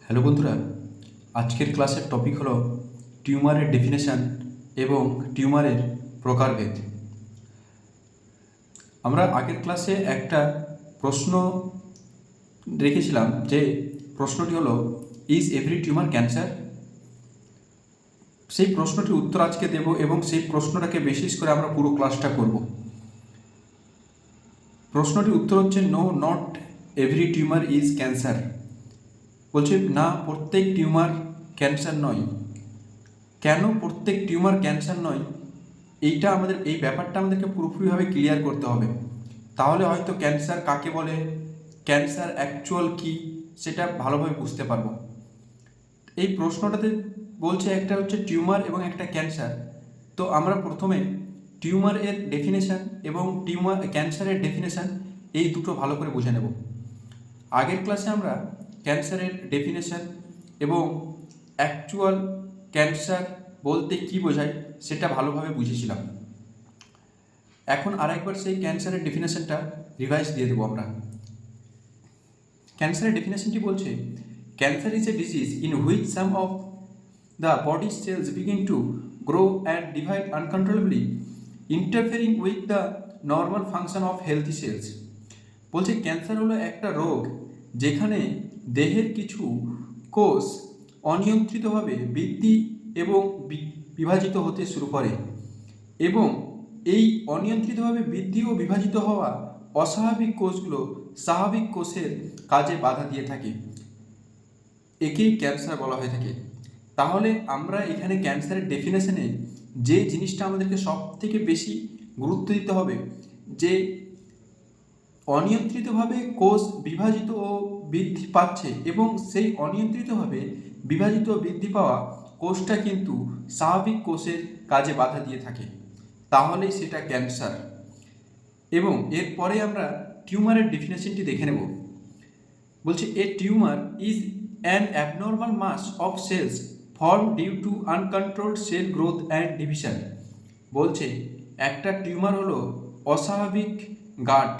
Hello বন্ধুরা, আজকের ক্লাসের টপিক হলো টিউমারের ডেফিনেশন এবং টিউমারের প্রকারভেদ। আমরা আগের ক্লাসে একটা প্রশ্ন রেখেছিলাম, যে প্রশ্নটি হলো ইজ এভরি টিউমার ক্যান্সার। সেই প্রশ্নটির উত্তর আজকে দেব এবং সেই প্রশ্নটাকে বেসিস করে আমরা পুরো ক্লাসটা করব। প্রশ্নটির উত্তর হচ্ছে no, not every tumor is cancer. বলছে না, প্রত্যেক টিউমার ক্যান্সার নয়। কেন প্রত্যেক টিউমার ক্যান্সার নয়, এই ব্যাপারটা আমাদেরকে পুরোপুরিভাবে ক্লিয়ার করতে হবে। তাহলে হয়তো ক্যান্সার কাকে বলে, ক্যান্সার অ্যাকচুয়াল কি, সেটা ভালোভাবে বুঝতে পারবো। এই প্রশ্নটাতে বলছে একটা হচ্ছে টিউমার এবং একটা ক্যান্সার। তো আমরা প্রথমে টিউমারের ডেফিনেশান এবং ক্যান্সারের ডেফিনেশান এই দুটো ভালো করে বুঝে নেব। আগের ক্লাসে আমরা ক্যান্সারের ডেফিনেশান এবং অ্যাকচুয়াল ক্যান্সার বলতে কি বোঝায় সেটা ভালোভাবে বুঝেছিলাম। এখন আরেকবার সেই ক্যান্সারের ডেফিনেশনটা রিভাইজ দিয়ে দেবো আমরা। ক্যান্সারের ডেফিনেশনটি বলছে cancer is a disease in which some of the body cells begin to grow and divide uncontrollably, interfering with the normal function of healthy cells. বলছে ক্যান্সার হলো একটা রোগ যেখানে দেহের কিছু কোষ অনিয়ন্ত্রিতভাবে বৃদ্ধি এবং বিভাজিত হতে শুরু করে, এবং এই অনিয়ন্ত্রিতভাবে বৃদ্ধি ও বিভাজিত হওয়া অস্বাভাবিক কোষগুলো স্বাভাবিক কোষের কাজে বাধা দিয়ে থাকে। একেই ক্যান্সার বলা হয়ে থাকে। তাহলে আমরা এখানে ক্যান্সারের ডেফিনেশনে যে জিনিসটা আমাদেরকে সব থেকে বেশি গুরুত্ব দিতে হবে, যে অনিয়ন্ত্রিতভাবে কোষ বিভাজিত ও বৃদ্ধি পাচ্ছে এবং সেই অনিয়ন্ত্রিতভাবে বিভাজিত ও বৃদ্ধি পাওয়া কোষটা কিন্তু স্বাভাবিক কোষের কাজে বাধা দিয়ে থাকে, তাহলেই সেটা ক্যান্সার। এবং এরপরে আমরা টিউমারের ডেফিনেশনটি দেখে নেব। বলছে a tumour is an abnormal mass of cells form due to uncontrolled cell growth and division. বলছে একটা টিউমার হলো অস্বাভাবিক গাঁট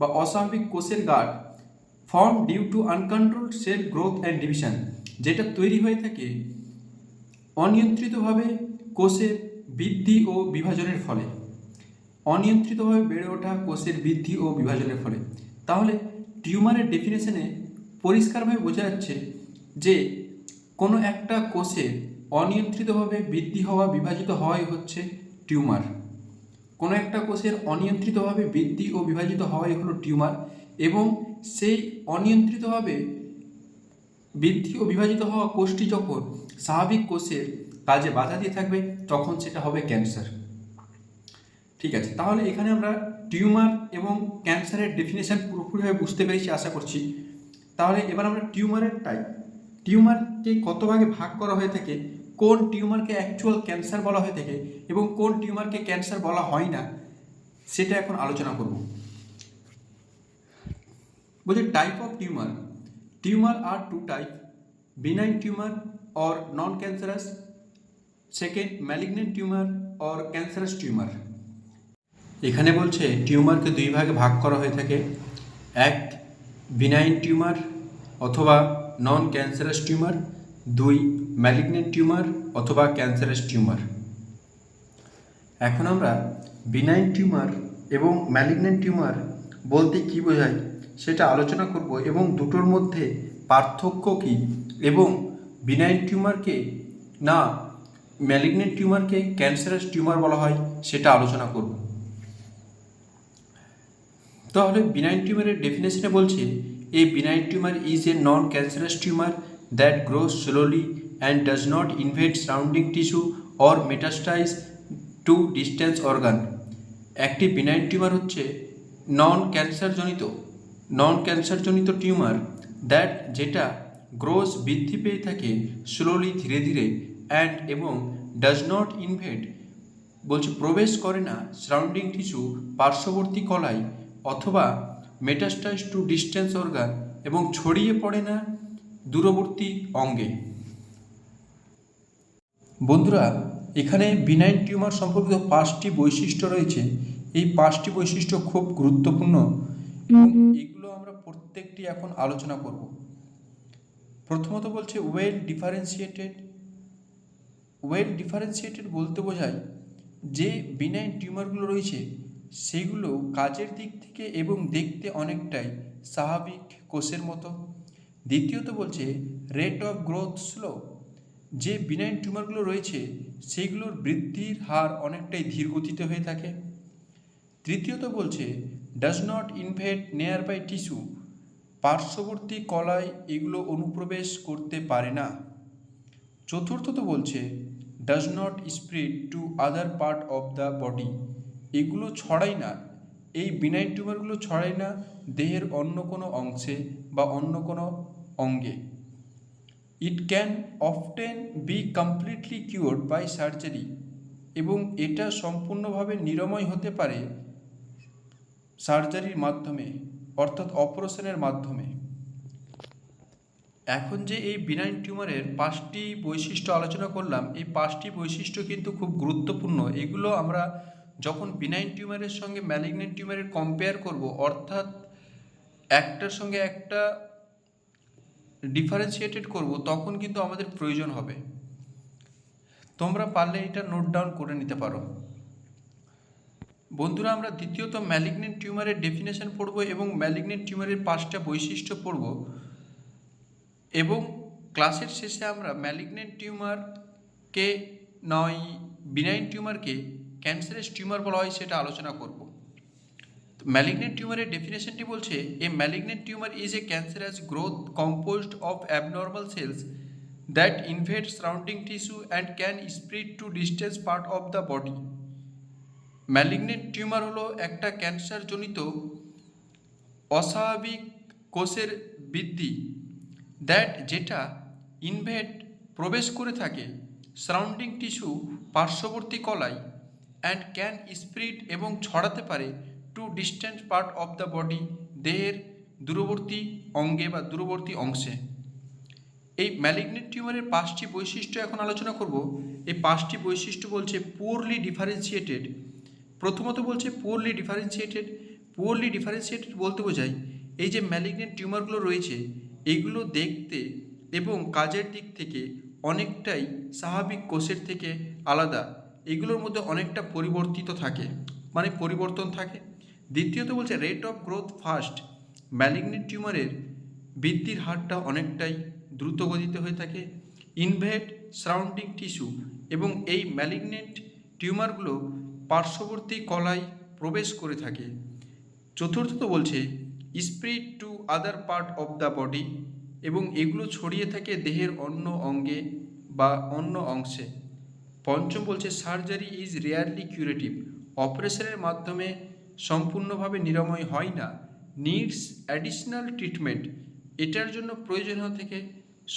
বা অস্বাভাবিক কোষের গাঁট, form due to uncontrolled cell growth and division, যেটা তৈরি হয়ে থাকে অনিয়ন্ত্রিতভাবে কোষের বৃদ্ধি ও বিভাজনের ফলে। অনিয়ন্ত্রিতভাবে বেড়ে ওঠা কোষের বৃদ্ধি ও বিভাজনের ফলে। তাহলে টিউমারের ডেফিনেশনে পরিষ্কারভাবে বোঝা যাচ্ছে যে কোনো একটা কোষের অনিয়ন্ত্রিতভাবে বৃদ্ধি হওয়া বিভাজিত হওয়াই হচ্ছে টিউমার। কোনো একটা কোষের অনিয়ন্ত্রিতভাবে বৃদ্ধি ও বিভাজিত হওয়াই হলো টিউমার, এবং সেই অনিয়ন্ত্রিতভাবে বৃদ্ধি ও বিভাজিত হওয়া কোষটি যখন স্বাভাবিক কোষের কাজে বাধা দিয়ে থাকবে তখন সেটা হবে ক্যান্সার। ঠিক আছে, তাহলে এখানে আমরা টিউমার এবং ক্যান্সারের ডেফিনেশন পুরোপুরিভাবে বুঝতে পেরেছি আশা করছি। তাহলে এবার আমরা টিউমারের টিউমারকে কত ভাগে ভাগ করা হয়ে থাকে, কোন টিউমারকে অ্যাকচুয়াল ক্যান্সার বলা হয়ে থাকে এবং কোন টিউমারকে ক্যান্সার বলা হয় না, সেটা এখন আলোচনা করব। বলছে type of tumor are two type, benign tumor or non-cancerous, second malignant tumor or cancerous tumor। এখানে বলছে টিউমারকে দুই ভাগে ভাগ করা হয়ে থাকে, এক বিনাইন টিউমার অথবা নন ক্যান্সারাস টিউমার, দুই ম্যালিগনেন্ট টিউমার অথবা ক্যান্সারাস টিউমার। এখন আমরা বিনাইন টিউমার এবং ম্যালিগনেন্ট টিউমার বলতে কী বোঝায় সেটা আলোচনা করব, এবং দুটোর মধ্যে পার্থক্য কী, এবং বিনাইন টিউমারকে না ম্যালিগনেন্ট টিউমারকে ক্যান্সারাস টিউমার বলা হয় সেটা আলোচনা করব। তাহলে বিনাইন টিউমারের ডেফিনেশনে বলছে a benign tumour is a non cancerous tumour that grows slowly and does not invade surrounding tissue or metastasise to distance organ. একটি বিনাইন টিউমার হচ্ছে নন ক্যান্সারজনিত টিউমার যেটা গ্রোস বৃদ্ধি পেয়ে থাকে স্লোলি ধীরে ধীরে অ্যান্ড এবং ডাজ নট ইনভেড বলছে প্রবেশ করে না সারাউন্ডিং টিস্যু পার্শ্ববর্তী কলাই অথবা মেটাস্টাইজ টু ডিস্টেন্স অর্গান এবং ছড়িয়ে পড়ে না দূরবর্তী অঙ্গে। বন্ধুরা, এখানে বিনাইন টিউমার সম্পর্কিত 5টি বৈশিষ্ট্য রয়েছে। এই 5টি বৈশিষ্ট্য খুব গুরুত্বপূর্ণ এবং এগুলো আমরা প্রত্যেকটি এখন আলোচনা করব। প্রথমত বলছে ওয়েল ডিফারেন্সিয়েটেড বলতে বোঝায় যে বিনাইন টিউমারগুলো রয়েছে সেগুলো কাজের দিক থেকে এবং দেখতে অনেকটাই স্বাভাবিক কোষের মতো। দ্বিতীয়ত বলছে রেট অফ গ্রোথ স্লো, যে বিনাইন টিউমারগুলো রয়েছে সেইগুলোর বৃদ্ধির হার অনেকটাই ধীর গতিতে হয়ে থাকে। তৃতীয়ত বলছে does not invade nearby tissue, পার্শ্ববর্তী কলায় এগুলো অনুপ্রবেশ করতে পারে না। চতুর্থত বলছে does not spread to other part of the body, এগুলো ছড়ায় না, এই বিনাইন টিউমারগুলো ছড়ায় না দেহের অন্য কোনো অংশে বা অন্য কোনো অঙ্গে। It can often be completely cured by surgery, এবং এটা সম্পূর্ণভাবে নিরাময় হতে পারে সার্জারির মাধ্যমে, অর্থাৎ অপারেশনের মাধ্যমে। এখন যে এই বিনাইন টিউমারের 5টি বৈশিষ্ট্য আলোচনা করলাম, এই 5টি বৈশিষ্ট্য কিন্তু খুব গুরুত্বপূর্ণ। এগুলো আমরা যখন বিনাইন টিউমারের সঙ্গে ম্যালিগন্যান্ট টিউমারের কম্পেয়ার করব, অর্থাৎ একটার সঙ্গে একটা ডিফারেন্সিয়েটেড করব, তখন কিন্তু আমাদের প্রয়োজন হবে। তোমরা পারলে এটা নোট ডাউন করে নিতে পারো। বন্ধুরা, আমরা দ্বিতীয়ত ম্যালিগন্যান্ট টিউমারের ডেফিনেশন পড়ব এবং ম্যালিগন্যান্ট টিউমারের 5টা বৈশিষ্ট্য পড়ব, এবং ক্লাসের শেষে আমরা ম্যালিগন্যান্ট টিউমারকে নয় বিনাইন টিউমারকে ক্যান্সারাস টিউমার বলা হয় সেটা আলোচনা করব। ম্যালিগন্যান্ট টিউমারের ডেফিনেশনটি বলছে a malignant tumour is a cancerous growth composed of abnormal cells that invade surrounding tissue and can spread to distance part of the body. Malignant tumour হলো একটা ক্যান্সারজনিত অস্বাভাবিক কোষের বৃদ্ধি যেটা ইনভেড প্রবেশ করে থাকে সারাউন্ডিং টিস্যু পার্শ্ববর্তী কলায়, অ্যান্ড ক্যান স্প্রেড এবং ছড়াতে পারে to distant part of the body, দেহের দূরবর্তী অঙ্গে বা দূরবর্তী অংশে। এই ম্যালিগন্যান্ট টিউমারের 5টি বৈশিষ্ট্য এখন আলোচনা করব। এই 5টি বৈশিষ্ট্য বলছে পুওরলি ডিফারেন্সিয়েটেড। প্রথমত বলছে পুওরলি ডিফারেন্সিয়েটেড বলতে বোঝায় এই যে ম্যালিগন্যান্ট টিউমারগুলো রয়েছে এগুলো দেখতে এবং কাজের দিক থেকে অনেকটাই স্বাভাবিক কোষের থেকে আলাদা, এগুলোর মধ্যে অনেকটা পরিবর্তন থাকে। দ্বিতীয়ত বলছে rate of growth fast, malignant টিউমারের বৃদ্ধির হারটা অনেকটাই দ্রুত গতিতে হয়ে থাকে। ইনভেড সারাউন্ডিং টিস্যু, এবং এই ম্যালিগন্যান্ট টিউমারগুলো পার্শ্ববর্তী কলায় প্রবেশ করে থাকে। চতুর্থত বলছে spread to other part of the body, এবং এগুলো ছড়িয়ে থাকে দেহের অন্য অঙ্গে বা অন্য অংশে। পঞ্চম বলছে সার্জারি ইজ রেয়ারলি কিউরেটিভ, অপারেশনের মাধ্যমে সম্পূর্ণভাবে নিরাময় হয় না। নিডস অ্যাডিশনাল ট্রিটমেন্ট, এটার জন্য প্রয়োজন হয়ে থাকে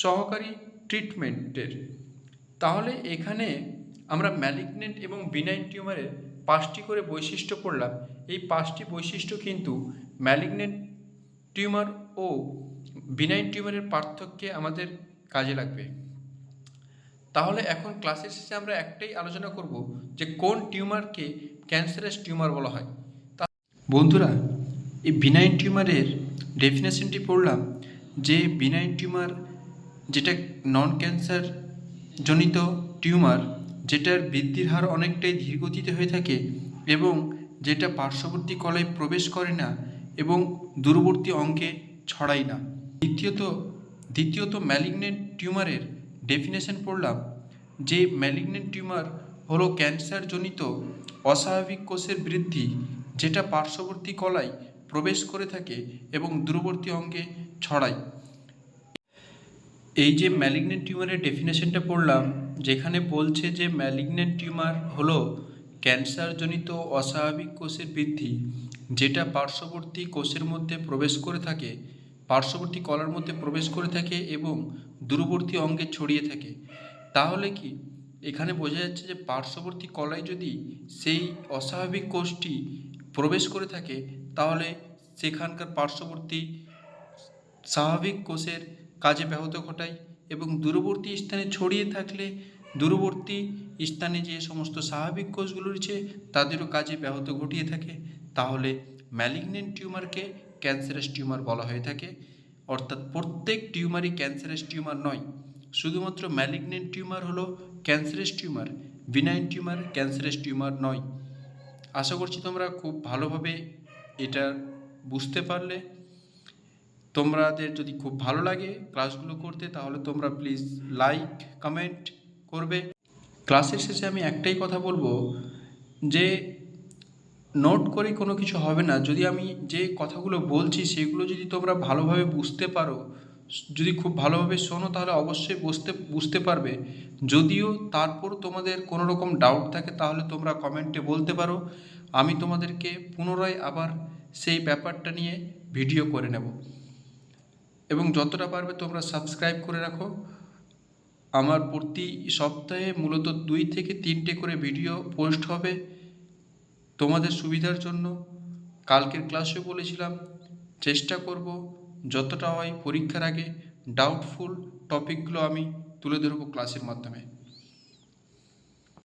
সহকারী ট্রিটমেন্টের। তাহলে এখানে আমরা ম্যালিগন্যান্ট এবং বিনাইন টিউমারের 5টি করে বৈশিষ্ট্য পড়লাম। এই 5টি বৈশিষ্ট্য কিন্তু ম্যালিগন্যান্ট টিউমার ও বিনাইন টিউমারের পার্থক্যে আমাদের কাজে লাগবে। তাহলে এখন ক্লাসের শেষে আমরা একটাই আলোচনা করব যে কোন টিউমারকে ক্যান্সারাস টিউমার বলা হয়। বন্ধুরা, এই বিনাইন টিউমারের ডেফিনেশনটি পড়লাম যে বিনাইন টিউমার যেটা নন ক্যান্সার জনিত টিউমার, যেটার বৃদ্ধির হার অনেকটাই ধীরগতিতে হয়ে থাকে এবং যেটা পার্শ্ববর্তী কলায় প্রবেশ করে না এবং দূরবর্তী অঙ্গে ছড়ায় না। দ্বিতীয়ত ম্যালিগন্যান্ট টিউমারের ডেফিনেশন পড়লাম যে ম্যালিগন্যান্ট টিউমার হলো ক্যান্সারজনিত অস্বাভাবিক কোষের বৃদ্ধি যেটা পার্শ্ববর্তী কলায় প্রবেশ করে থাকে এবং দূরবর্তী অঙ্গে ছড়ায়। এই যে ম্যালিগন্যান্ট টিউমারের ডেফিনেশনটা পড়লাম, যেখানে বলছে যে ম্যালিগন্যান্ট টিউমার হলো ক্যান্সারজনিত অস্বাভাবিক কোষের বৃদ্ধি যেটা পার্শ্ববর্তী কোষের মধ্যে প্রবেশ করে থাকে, পার্শ্ববর্তী কলার মধ্যে প্রবেশ করে থাকে এবং দূরবর্তী অঙ্গে ছড়িয়ে থাকে। তাহলে কি এখানে বোঝা যাচ্ছে যে পার্শ্ববর্তী কলায় যদি সেই অস্বাভাবিক কোষটি প্রবেশ করে থাকে তাহলে সেখানকার পার্শ্ববর্তী স্বাভাবিক কোষের কাজে ব্যাহত ঘটায়, এবং দূরবর্তী স্থানে ছড়িয়ে থাকলে দূরবর্তী স্থানে যে সমস্ত স্বাভাবিক কোষগুলো রয়েছে তাদেরও কাজে ব্যাহত ঘটিয়ে থাকে। তাহলে ম্যালিগন্যান্ট টিউমারকে ক্যান্সারাস টিউমার বলা হয়ে থাকে। অর্থাৎ প্রত্যেক টিউমারই ক্যান্সারাস টিউমার নয়, শুধুমাত্র ম্যালিগনেন্ট টিউমার হলো cancerous tumour, benign tumour cancerous tumour নয়। আশা করছি তোমরা খুব ভালোভাবে এটা বুঝতে পারলে। তোমাদের যদি খুব ভালো লাগে ক্লাসগুলো করতে, তাহলে তোমরা প্লিজ লাইক কমেন্ট করবে। ক্লাসের শেষে আমি একটাই কথা বলবো যে নোট করে কোনো কিছু হবে না। যদি আমি যে কথাগুলো বলছি সেগুলো যদি তোমরা ভালোভাবে বুঝতে পারো, যদি খুব ভালোভাবে শোনো, তাহলে অবশ্যই বুঝতে পারবে। যদিও তারপর তোমাদের কোনো রকম ডাউট থাকে তাহলে তোমরা কমেন্টে বলতে পারো, আমি তোমাদেরকে পুনরায় আবার সেই ব্যাপারটা নিয়ে ভিডিও করে নেব। এবং যতটা পারবে তোমরা সাবস্ক্রাইব করে রাখো। আমার প্রতি সপ্তাহে মূলত 2 থেকে 3টে করে ভিডিও পোস্ট হবে তোমাদের সুবিধার জন্য। কালকের ক্লাসে বলেছিলাম চেষ্টা করব যতটা হয় পরীক্ষার আগে ডাউটফুল টপিকগুলো আমি তুলে ধরবো ক্লাসের মাধ্যমে।